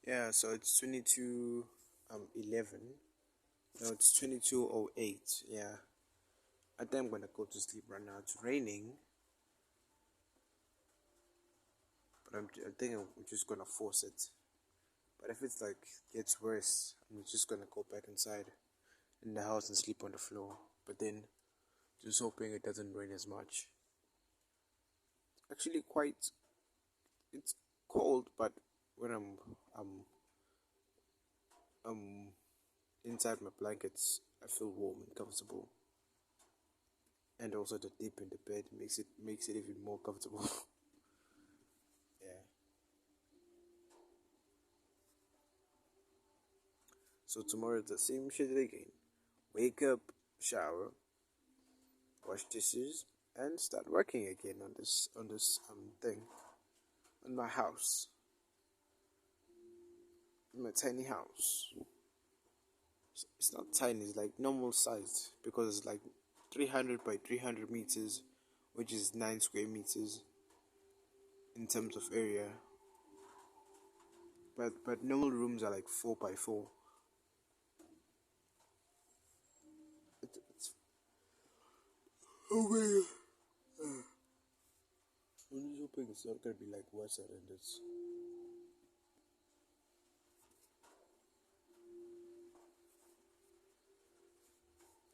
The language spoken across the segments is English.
Yeah, so it's 22 11. No, it's 22:08. Yeah. I think I'm gonna go to sleep right now. It's raining, but I think I'm just gonna force it. But if it's like gets worse, I'm just gonna go back inside in the house and sleep on the floor. But then just hoping it doesn't rain as much. Actually quite it's cold, but when I'm I'm inside my blankets, I feel warm and comfortable. And also the dip in the bed makes it even more comfortable. Yeah. So tomorrow the same shit again. Wake up, shower, wash dishes, and start working again on this thing on my house, in my tiny house. It's not tiny. It's like normal size because it's like 300 by 300 meters, which is 9 square meters in terms of area. But normal rooms are like 4 by 4. It's oh my god. I'm just hoping it's not gonna be like worse than this.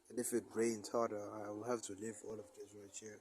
And if it rains harder, I'll have to leave all of this right here.